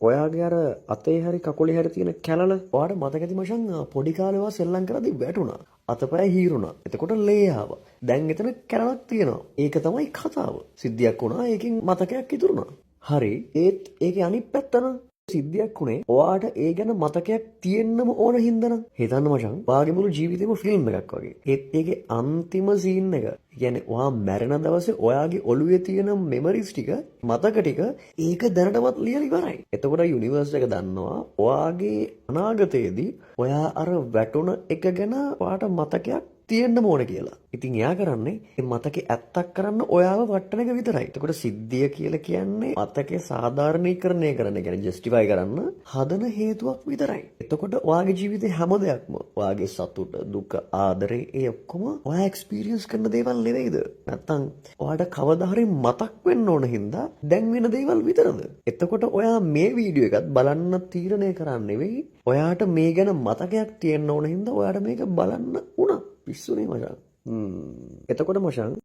ඔයාගේ අර අතේ හරි කකුලේ හරි තියෙන කැලල ඔයාට මතක ඇති මචං පොඩි කාලේ වා සෙල්ලම් කරද්දි වැටුණා. අතපය හීරුණා. එතකොට ලේ ආවා. දැන් එතන කැලලක් තියෙනවා. ඒක තමයි කතාව. සිද්ධියක් වුණා. ඒකෙන් මතකයක් ඉතුරුණා. හරි. ඒත් ඒකේ අනිත් පැත්ත නම් සිද්ධියක් උනේ ඔයාට ඒ ගැන මතකයක් තියෙන්නම ඕන හින්දානම්. හිතන්න මචං. ඔයාගේ මුළු ජීවිතේම ෆිල්ම් එකක් වගේ. ඒත් ඒකේ අන්තිම සීන් එක. කියන්නේ ඔයා මැරෙන දවසේ ඔයාගේ ඔළුවේ තියෙන මෙමරිස් ටික මතක ටික ඒක දැනටමත් ලියලා ඉවරයි. එතකොට යුනිවර්ස් එක දන්නවා ඔයාගේ අනාගතයේදී ඔයා අර වැටුණ එක ගැන ඔයාට මතකයක් තියෙන්න ඕන කියලා. ඉතින් එයා කරන්නේ මේ මතකේ ඇත්තක් කරන්න ඔයාව වටන එක විතරයි. එතකොට සිද්ධිය කියලා කියන්නේ මතකේ සාධාරණීකරණය කරන්න, කියන්නේ ජස්ටිෆයි කරන්න හදන හේතුවක් විතරයි. එතකොට ඔයාගේ ජීවිතේ හැම දෙයක්ම ඔයාගේ සතුට, දුක, ආදරේ ඒ ඔක්කොම ඔයා එක්ස්පීරියන්ස් කරන දේවල් නෙවෙයිද? නැත්තම් ඔයාට කවදා හරි මතක් වෙන්න ඕන හින්දා දැන් වෙන දේවල් විතරද? එතකොට ඔයා මේ වීඩියෝ එකත් බලන්න තීරණය කරන්නේ නෙවෙයි. ඔයාට මේ ගැන මතකයක් තියෙන්න ඕන හින්දා ඔයාට මේක බලන්න උනා. පිස්සුනේ මචං. එතකොට මචං